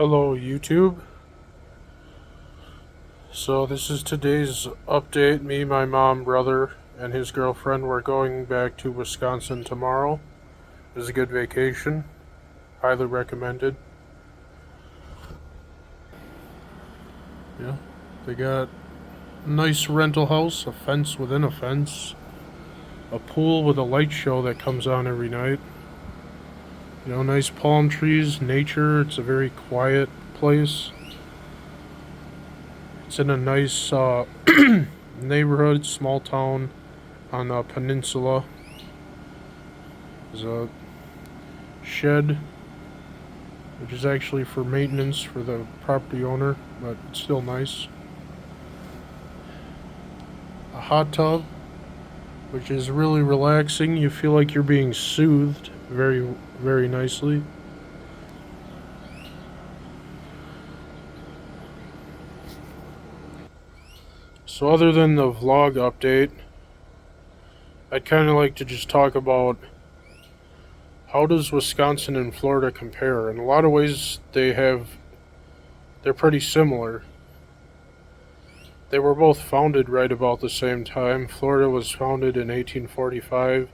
Hello, YouTube. So, this is today's update. Me, my mom, brother, and his girlfriend were going back to Wisconsin tomorrow. It was a good vacation. Highly recommended. Yeah. They got a nice rental house, a fence within a fence, a pool with a light show that comes on every night. Nice palm trees, nature. It's a very quiet place. It's in a nice neighborhood, small town on a peninsula. There's a shed, which is actually for maintenance for the property owner, but it's still nice. A hot tub, which is really relaxing. You feel like you're being soothed very, very nicely. So, other than the vlog update, I'd kind of like to just talk about how does Wisconsin and Florida compare. In a lot of ways, they're pretty similar. They were both founded right about the same time. Florida was founded in 1845.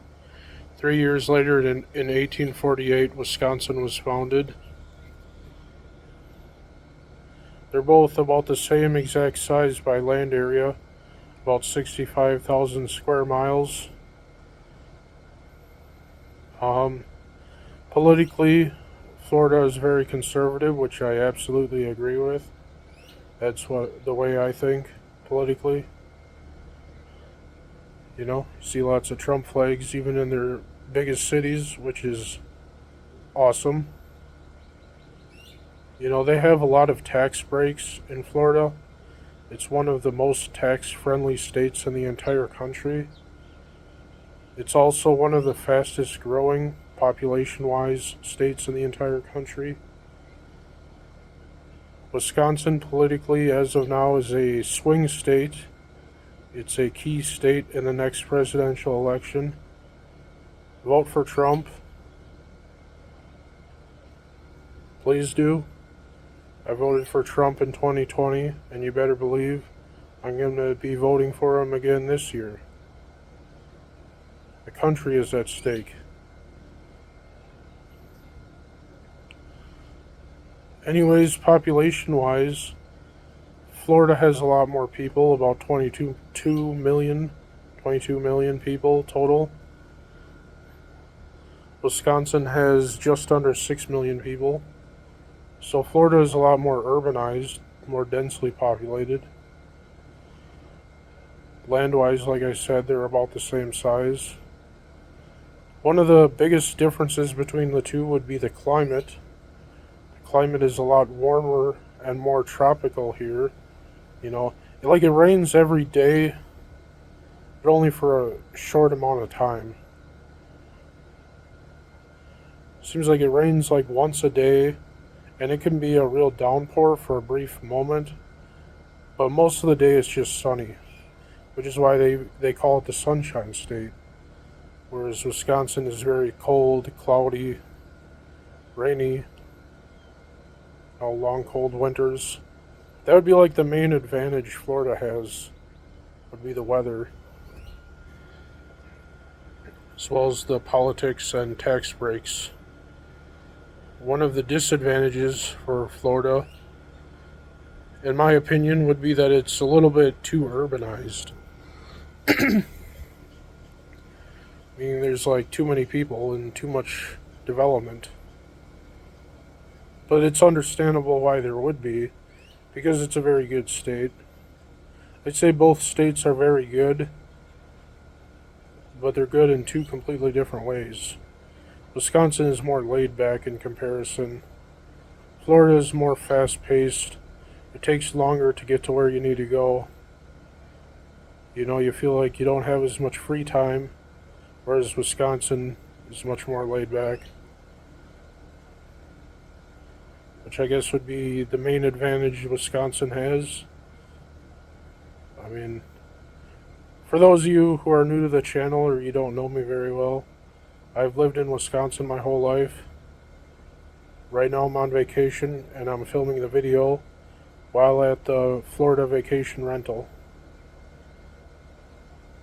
3 years later, in 1848, Wisconsin was founded. They're both about the same exact size by land area, about 65,000 square miles. Politically, Florida is very conservative, which I absolutely agree with. That's the way I think politically. See lots of Trump flags even in their biggest cities, which is awesome. They have a lot of tax breaks in Florida. It's one of the most tax-friendly states in the entire country. It's also one of the fastest growing population-wise states in the entire country. Wisconsin politically, as of now, is a swing state. It's a key state in the next presidential election. Vote for Trump. Please do. I voted for Trump in 2020, and you better believe I'm going to be voting for him again this year. The country is at stake. Anyways, population-wise, Florida has a lot more people, about 22 million people total. Wisconsin has just under 6 million people. So Florida is a lot more urbanized, more densely populated. Land-wise, like I said, they're about the same size. One of the biggest differences between the two would be the climate. The climate is a lot warmer and more tropical here. It rains every day, but only for a short amount of time. Seems like it rains like once a day, and it can be a real downpour for a brief moment, but most of the day it's just sunny, which is why they call it the Sunshine State. Whereas Wisconsin is very cold, cloudy, rainy, long cold winters. That would be like the main advantage Florida has, would be the weather, as well as the politics and tax breaks. One of the disadvantages for Florida, in my opinion, would be that it's a little bit too urbanized. Meaning there's too many people and too much development. But it's understandable why there would be, because it's a very good state. I'd say both states are very good, but they're good in two completely different ways. Wisconsin is more laid back in comparison. Florida is more fast paced. It takes longer to get to where you need to go. You feel like you don't have as much free time, whereas Wisconsin is much more laid back. Which I guess would be the main advantage Wisconsin has. I mean, for those of you who are new to the channel or you don't know me very well, I've lived in Wisconsin my whole life. Right now I'm on vacation and I'm filming the video while at the Florida vacation rental.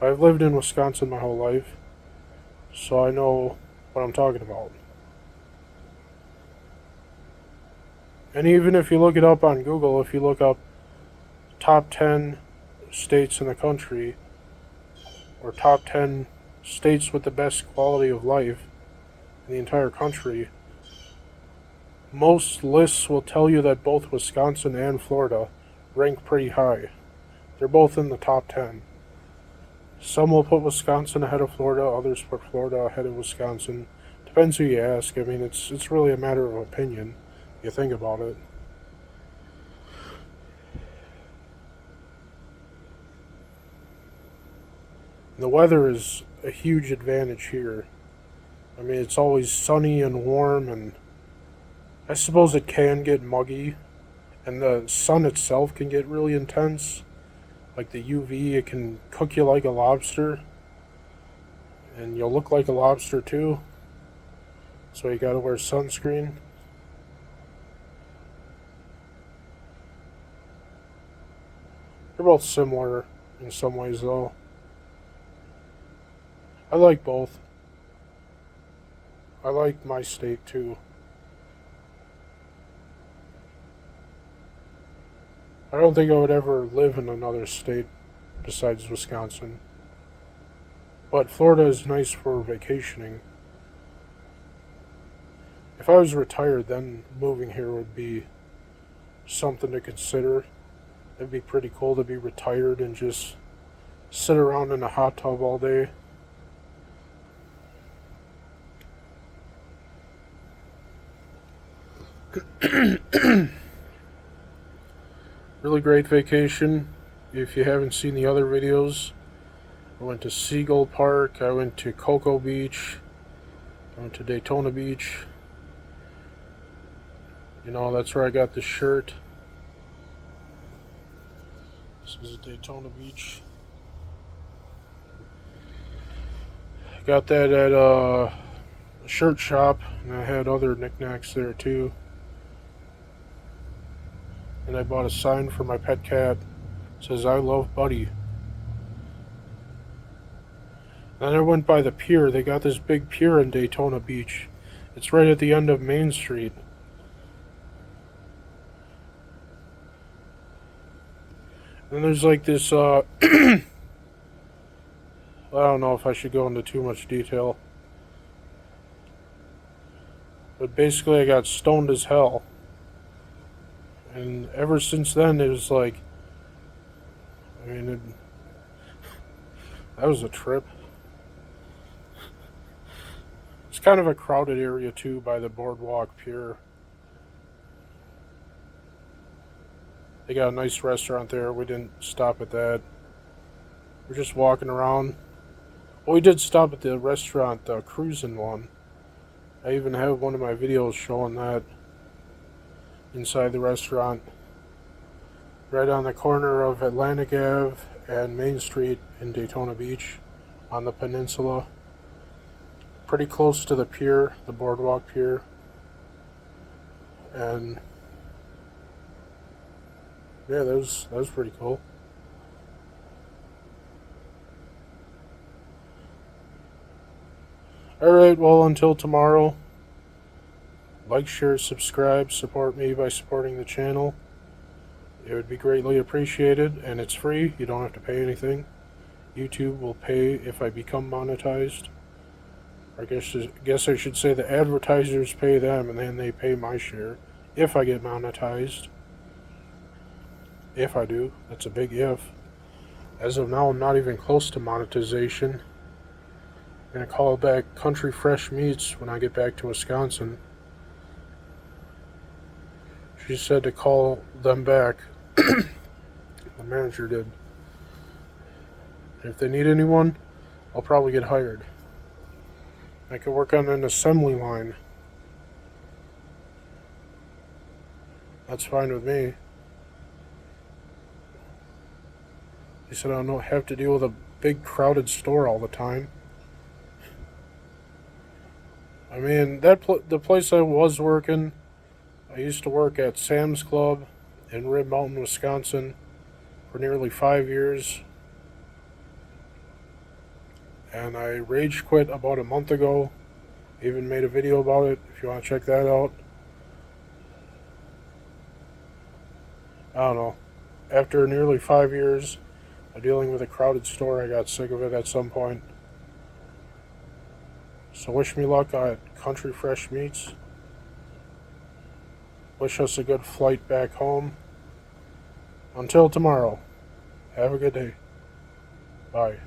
I've lived in Wisconsin my whole life, so I know what I'm talking about. And even if you look it up on Google, if you look up top 10 states in the country, or top 10 states with the best quality of life in the entire country, most lists will tell you that both Wisconsin and Florida rank pretty high. They're both in the top 10. Some will put Wisconsin ahead of Florida, others put Florida ahead of Wisconsin. Depends who you ask. I mean, it's really a matter of opinion. You think about it. The weather is a huge advantage here. I mean, it's always sunny and warm, and I suppose it can get muggy, and the sun itself can get really intense. Like the UV, it can cook you like a lobster, and you'll look like a lobster too. So you gotta wear sunscreen. They're both similar in some ways, though. I like both. I like my state too. I don't think I would ever live in another state besides Wisconsin. But Florida is nice for vacationing. If I was retired, then moving here would be something to consider. It'd be pretty cool to be retired and just sit around in a hot tub all day. Really great vacation. If you haven't seen the other videos, I went to Seagull Park, I went to Cocoa Beach, I went to Daytona Beach. You know, that's where I got this shirt. This is Daytona Beach. I got that at a shirt shop, and I had other knickknacks there too. And I bought a sign for my pet cat. It says, "I love Buddy." Then I went by the pier. They got this big pier in Daytona Beach. It's right at the end of Main Street. And there's like this, I don't know if I should go into too much detail. But basically I got stoned as hell. And ever since then, it was like, I mean, that was a trip. It's kind of a crowded area too by the boardwalk pier. They got a nice restaurant there. We didn't stop at that. We're just walking around. Well, we did stop at the restaurant, the cruising one. I even have one of my videos showing that inside the restaurant. Right on the corner of Atlantic Ave and Main Street in Daytona Beach on the peninsula. Pretty close to the pier, the boardwalk pier. And yeah, that was pretty cool. Alright, well, until tomorrow, like, share, subscribe, support me by supporting the channel. It would be greatly appreciated, and it's free. You don't have to pay anything. YouTube will pay if I become monetized. I guess I should say the advertisers pay them, and then they pay my share if I get monetized. If I do. That's a big if. As of now, I'm not even close to monetization. I'm going to call back Country Fresh Meats when I get back to Wisconsin. She said to call them back. The manager did. If they need anyone, I'll probably get hired. I could work on an assembly line. That's fine with me. He said I don't have to deal with a big crowded store all the time. I mean, the place I was working, I used to work at Sam's Club in Rib Mountain, Wisconsin for nearly 5 years. And I rage quit about a month ago. Even made a video about it if you want to check that out. I don't know. After nearly 5 years of dealing with a crowded store, I got sick of it at some point. So wish me luck at Country Fresh Meats. Wish us a good flight back home. Until tomorrow, have a good day. Bye.